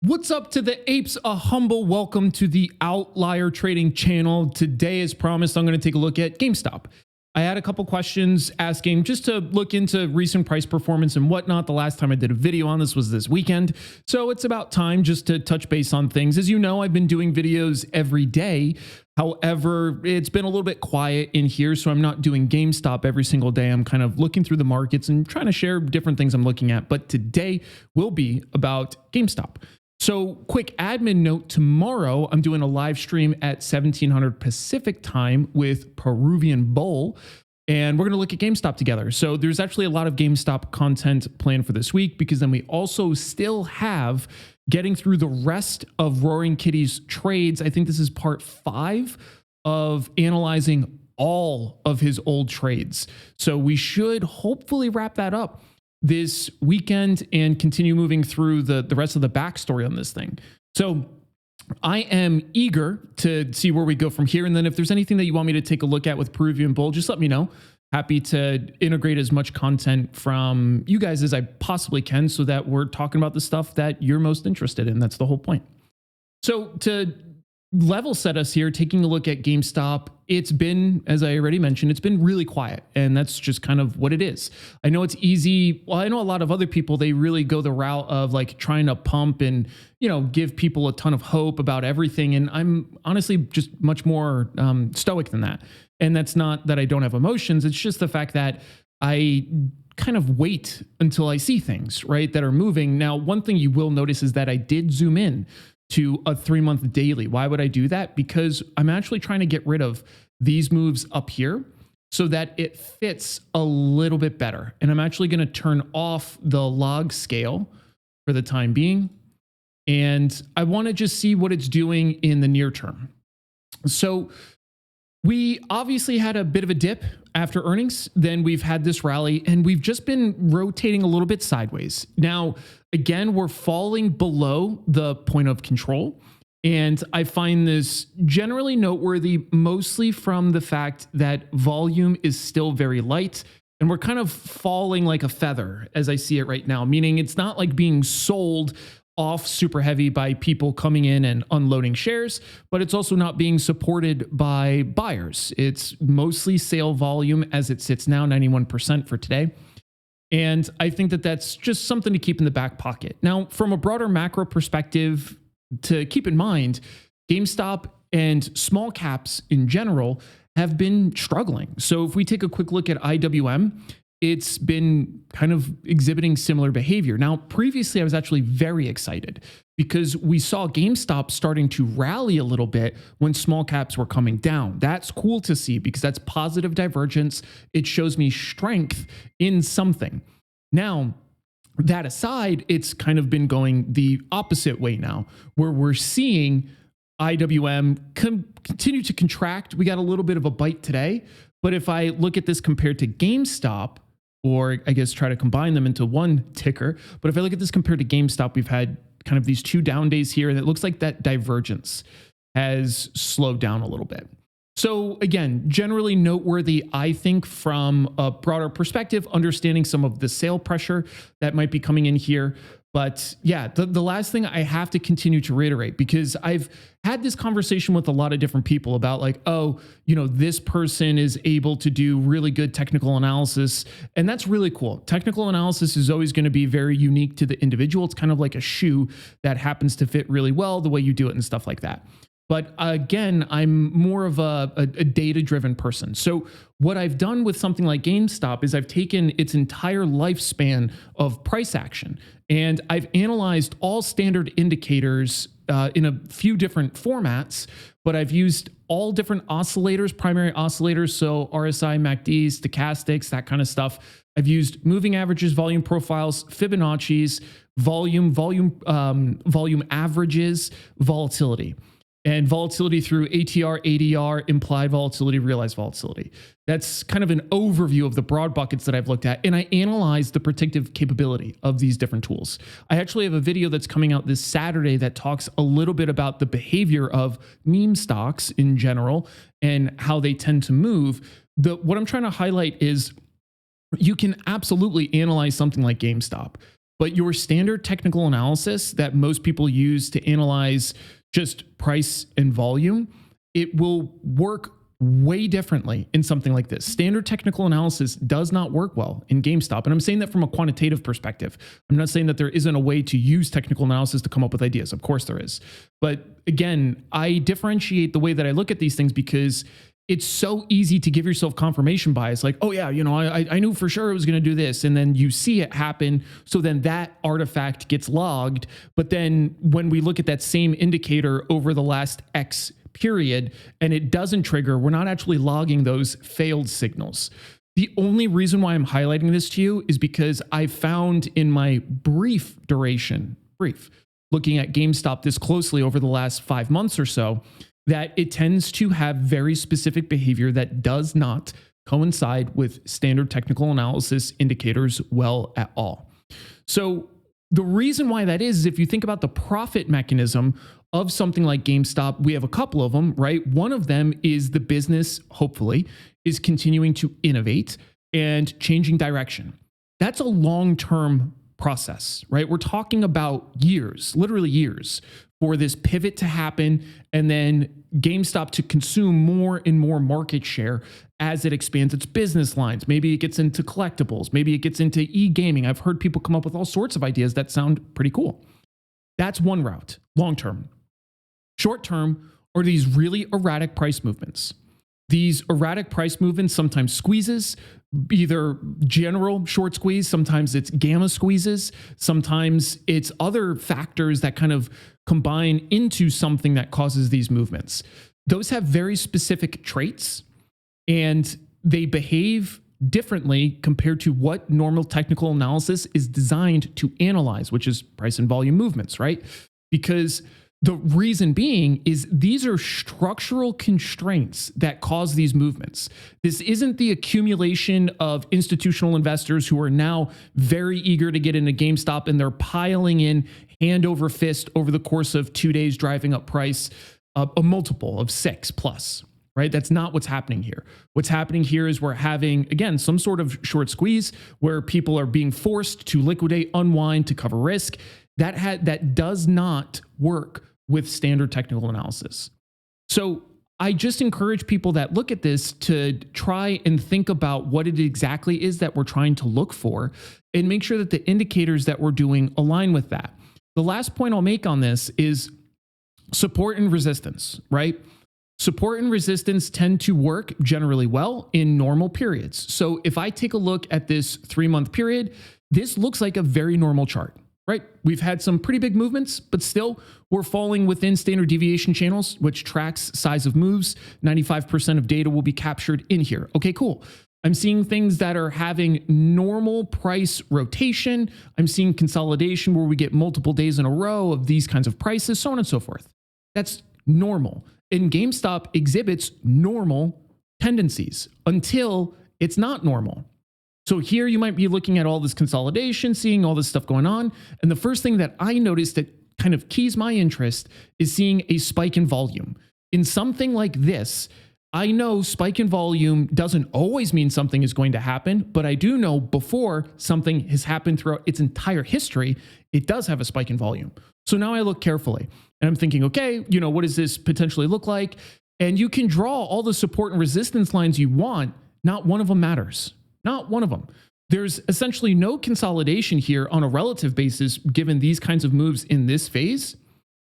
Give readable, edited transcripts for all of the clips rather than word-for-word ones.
What's up to the apes? A humble welcome to the Outlier Trading channel. Today, as promised, I'm going to take a look at GameStop. I had a couple questions asking just to look into recent price performance and whatnot. The last time I did a video on this was this weekend. So it's about time just to touch base on things. As you know, I've been doing videos every day. However, it's been a little bit quiet in here, so I'm not doing GameStop every single day. I'm kind of looking through the markets and trying to share different things I'm looking at. But today will be about GameStop. So quick admin note, tomorrow I'm doing a live stream at 1700 Pacific time with Peruvian Bull, and we're going to look at GameStop together. So there's actually a lot of GameStop content planned for this week, because then we also still have getting through the rest of Roaring Kitty's trades. I think this is part 5 of analyzing all of his old trades. So we should hopefully wrap that up this weekend and continue moving through the rest of the backstory on this thing. So I am eager to see where we go from here. And then if there's anything that you want me to take a look at with Peruvian Bull, just let me know. Happy to integrate as much content from you guys as I possibly can, so that we're talking about the stuff that you're most interested in. That's the whole point. So to level set us here, taking a look at GameStop, it's been, as I already mentioned, it's been really quiet, and that's just kind of what it is. I know it's easy. Well, I know a lot of other people, they really go the route of like trying to pump and, you know, give people a ton of hope about everything. And I'm honestly just much more stoic than that. And that's not that I don't have emotions. It's just the fact that I kind of wait until I see things, right, that are moving. Now, one thing you will notice is that I did zoom in to a 3-month daily. Why would I do that? Because I'm actually trying to get rid of these moves up here so that it fits a little bit better. And I'm actually going to turn off the log scale for the time being. And I want to just see what it's doing in the near term. So we obviously had a bit of a dip after earnings. Then we've had this rally, and we've just been rotating a little bit sideways. Now, again, we're falling below the point of control. And I find this generally noteworthy, mostly from the fact that volume is still very light, and we're kind of falling like a feather as I see it right now, meaning it's not like being sold off super heavy by people coming in and unloading shares, but it's also not being supported by buyers. It's mostly sale volume as it sits now, 91% for today. And I think that that's just something to keep in the back pocket. Now, from a broader macro perspective, to keep in mind, GameStop and small caps in general have been struggling. So if we take a quick look at IWM, it's been kind of exhibiting similar behavior. Now, previously, I was actually very excited because we saw GameStop starting to rally a little bit when small caps were coming down. That's cool to see because that's positive divergence. It shows me strength in something. Now, that aside, it's kind of been going the opposite way now, where we're seeing IWM continue to contract. We got a little bit of a bite today, but if I look at this compared to GameStop, or I guess try to combine them into one ticker. But if I look at this compared to GameStop, we've had kind of these 2 down days here, and it looks like that divergence has slowed down a little bit. So again, generally noteworthy, I think, from a broader perspective, understanding some of the sale pressure that might be coming in here. But yeah, the last thing I have to continue to reiterate, because I've had this conversation with a lot of different people about like, oh, you know, this person is able to do really good technical analysis. And that's really cool. Technical analysis is always going to be very unique to the individual. It's kind of like a shoe that happens to fit really well the way you do it and stuff like that. But again, I'm more of a data-driven person. So what I've done with something like GameStop is I've taken its entire lifespan of price action, and I've analyzed all standard indicators in a few different formats, but I've used all different oscillators, primary oscillators, so RSI, MACD, stochastics, that kind of stuff. I've used moving averages, volume profiles, Fibonacci's, volume averages, volatility. And volatility through ATR, ADR, implied volatility, realized volatility. That's kind of an overview of the broad buckets that I've looked at. And I analyzed the predictive capability of these different tools. I actually have a video that's coming out this Saturday that talks a little bit about the behavior of meme stocks in general and how they tend to move. What I'm trying to highlight is you can absolutely analyze something like GameStop. But your standard technical analysis that most people use to analyze just price and volume, it will work way differently in something like this. Standard technical analysis does not work well in GameStop. And I'm saying that from a quantitative perspective. I'm not saying that there isn't a way to use technical analysis to come up with ideas. Of course there is. But again, I differentiate the way that I look at these things because it's so easy to give yourself confirmation bias. Like, oh yeah, I knew for sure it was going to do this. And then you see it happen. So then that artifact gets logged. But then when we look at that same indicator over the last X period and it doesn't trigger, we're not actually logging those failed signals. The only reason why I'm highlighting this to you is because I found in my brief looking at GameStop this closely over the last 5 months or so, that it tends to have very specific behavior that does not coincide with standard technical analysis indicators well at all. So the reason why that is if you think about the profit mechanism of something like GameStop, we have a couple of them, right? One of them is the business, hopefully, is continuing to innovate and changing direction. That's a long-term process, right? We're talking about years, literally years, for this pivot to happen and then GameStop to consume more and more market share as it expands its business lines. Maybe it gets into collectibles. Maybe it gets into e-gaming. I've heard people come up with all sorts of ideas that sound pretty cool. That's one route, long-term. Short-term are these really erratic price movements. These erratic price movements, sometimes squeezes, either general short squeeze, sometimes it's gamma squeezes, sometimes it's other factors that kind of combine into something that causes these movements. Those have very specific traits and they behave differently compared to what normal technical analysis is designed to analyze, which is price and volume movements, right? Because the reason being is these are structural constraints that cause these movements. This isn't the accumulation of institutional investors who are now very eager to get into GameStop and they're piling in hand over fist over the course of 2 days, driving up price a multiple of 6 plus, right? That's not what's happening here. What's happening here is we're having, again, some sort of short squeeze where people are being forced to liquidate, unwind to cover risk. That does not work with standard technical analysis. So I just encourage people that look at this to try and think about what it exactly is that we're trying to look for and make sure that the indicators that we're doing align with that. The last point I'll make on this is support and resistance, right? Support and resistance tend to work generally well in normal periods. So if I take a look at this 3-month period, this looks like a very normal chart, right? We've had some pretty big movements, but still we're falling within standard deviation channels, which tracks size of moves. 95% of data will be captured in here. Okay, cool. I'm seeing things that are having normal price rotation. I'm seeing consolidation where we get multiple days in a row of these kinds of prices, so on and so forth. That's normal. And GameStop exhibits normal tendencies until it's not normal. So here you might be looking at all this consolidation, seeing all this stuff going on. And the first thing that I noticed that kind of keys my interest is seeing a spike in volume. In something like this, I know spike in volume doesn't always mean something is going to happen, but I do know before something has happened throughout its entire history, it does have a spike in volume. So now I look carefully and I'm thinking, okay, what does this potentially look like? And you can draw all the support and resistance lines you want. Not one of them matters. Not one of them. There's essentially no consolidation here on a relative basis, given these kinds of moves in this phase.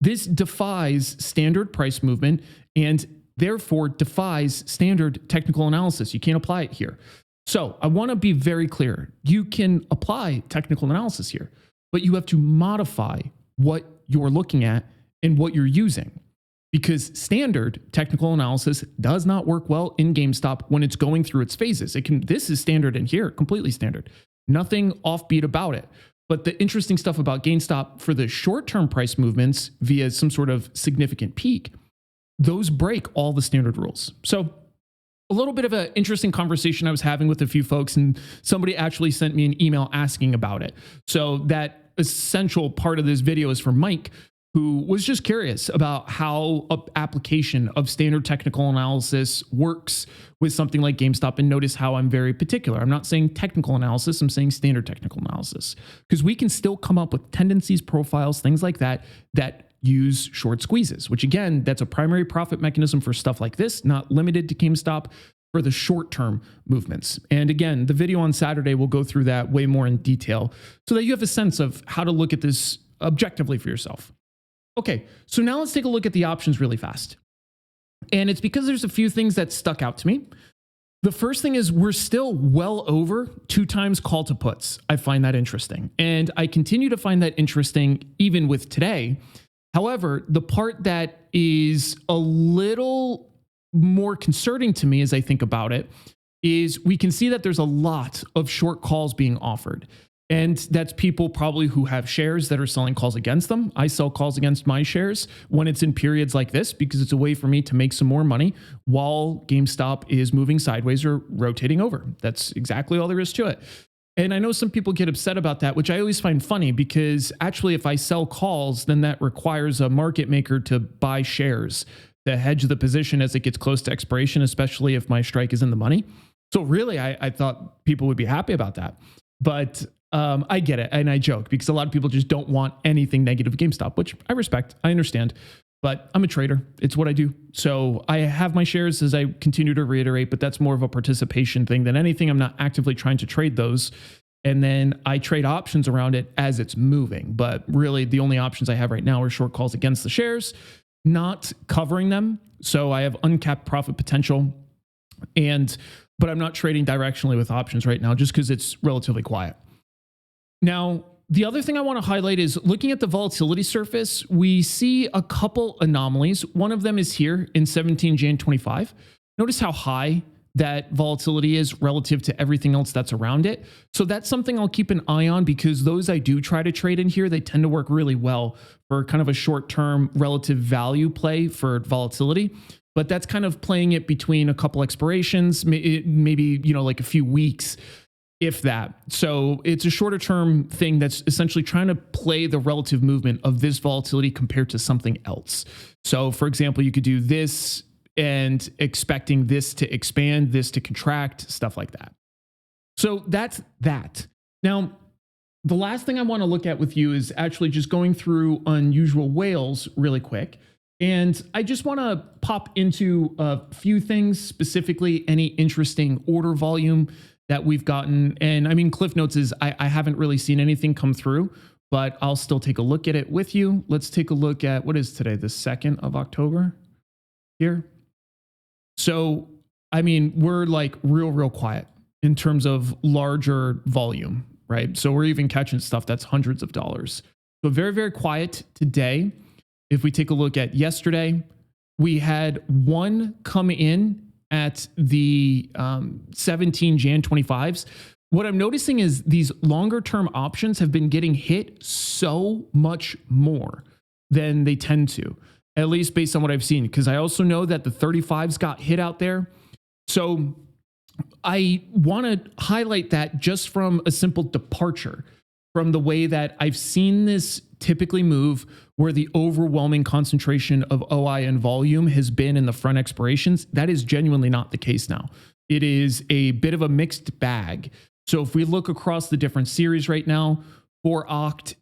This defies standard price movement and therefore defies standard technical analysis. You can't apply it here. So I want to be very clear. You can apply technical analysis here, but you have to modify what you're looking at and what you're using. Because standard technical analysis does not work well in GameStop when it's going through its phases. This is standard in here, completely standard. Nothing offbeat about it. But the interesting stuff about GameStop for the short-term price movements via some sort of significant peak, those break all the standard rules. So a little bit of an interesting conversation I was having with a few folks, and somebody actually sent me an email asking about it. So that essential part of this video is for Mike, who was just curious about how application of standard technical analysis works with something like GameStop. And notice how I'm very particular. I'm not saying technical analysis, I'm saying standard technical analysis, because we can still come up with tendencies, profiles, things like that, that use short squeezes, which again, that's a primary profit mechanism for stuff like this, not limited to GameStop, for the short-term movements. And again, the video on Saturday will go through that way more in detail so that you have a sense of how to look at this objectively for yourself. Okay, so now let's take a look at the options really fast. And it's because there's a few things that stuck out to me. The first thing is we're still well over 2 times call to puts. I find that interesting. And I continue to find that interesting even with today. However, the part that is a little more concerning to me as I think about it is we can see that there's a lot of short calls being offered. And that's people probably who have shares that are selling calls against them. I sell calls against my shares when it's in periods like this because it's a way for me to make some more money while GameStop is moving sideways or rotating over. That's exactly all there is to it. And I know some people get upset about that, which I always find funny because actually if I sell calls, then that requires a market maker to buy shares to hedge the position as it gets close to expiration, especially if my strike is in the money. So really, I thought people would be happy about that. But I get it. And I joke because a lot of people just don't want anything negative with GameStop, which I respect. I understand. But I'm a trader. It's what I do. So I have my shares, as I continue to reiterate, but that's more of a participation thing than anything. I'm not actively trying to trade those. And then I trade options around it as it's moving. But really, the only options I have right now are short calls against the shares, not covering them. So I have uncapped profit potential. But I'm not trading directionally with options right now just because it's relatively quiet. Now, the other thing I want to highlight is looking at the volatility surface, we see a couple anomalies. One of them is here in 17 Jan 25. Notice how high that volatility is relative to everything else that's around it. So that's something I'll keep an eye on because those I do try to trade in here, they tend to work really well for kind of a short-term relative value play for volatility. But that's kind of playing it between a couple expirations, maybe, like a few weeks, if that. So it's a shorter term thing that's essentially trying to play the relative movement of this volatility compared to something else. So for example, you could do this and expecting this to expand, this to contract, stuff like that. So that's that. Now, the last thing I want to look at with you is actually just going through unusual whales really quick. And I just want to pop into a few things, specifically any interesting order volume that we've gotten. And I mean, Cliff Notes is I haven't really seen anything come through, but I'll still take a look at it with you. Let's take a look at what is today, the 2nd of October here. So, I mean, we're like real quiet in terms of larger volume, right? So we're even catching stuff that's hundreds of dollars. So very quiet today. If we take a look at yesterday, we had one come in at the 17 Jan 25s. What I'm noticing is these longer term options have been getting hit so much more than they tend to, at least based on what I've seen. Because I also know that the 35s got hit out there. So I want to highlight that just from a simple departure from the way that I've seen this typically move, where the overwhelming concentration of OI and volume has been in the front expirations. That is genuinely not the case now. It is a bit of a mixed bag. So if we look across the different series right now, for Oct,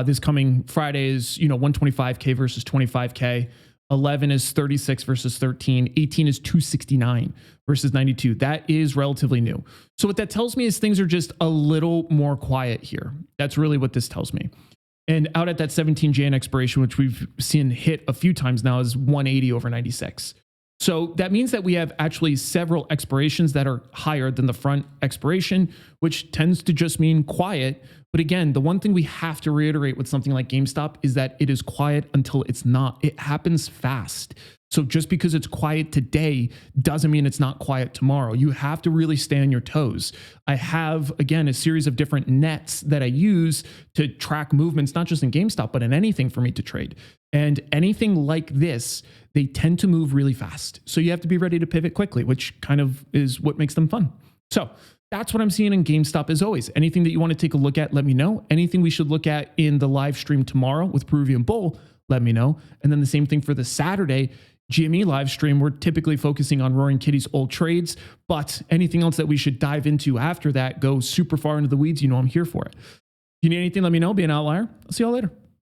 this coming Friday is 125K versus 25K. 11 is 36 versus 13. 18 is 269 versus 92. That is relatively new. So what that tells me is things are just a little more quiet here. That's really what this tells me. And out at that 17 Jan expiration, which we've seen hit a few times now, is 180 over 96. So that means that we have actually several expirations that are higher than the front expiration, which tends to just mean quiet. But again, the one thing we have to reiterate with something like GameStop is that it is quiet until it's not. It happens fast. So just because it's quiet today doesn't mean it's not quiet tomorrow. You have to really stay on your toes. I have, again, a series of different nets that I use to track movements, not just in GameStop, but in anything for me to trade. And anything like this, they tend to move really fast. So you have to be ready to pivot quickly, which kind of is what makes them fun. So That's what I'm seeing in GameStop as always. Anything that you want to take a look at, let me know. Anything we should look at in the live stream tomorrow with Peruvian Bull, let me know. And then the same thing for the Saturday GME live stream. We're typically focusing on Roaring Kitty's old trades, but anything else that we should dive into after that, go super far into the weeds, you know I'm here for it. If you need anything, let me know. Be an outlier. I'll see y'all later.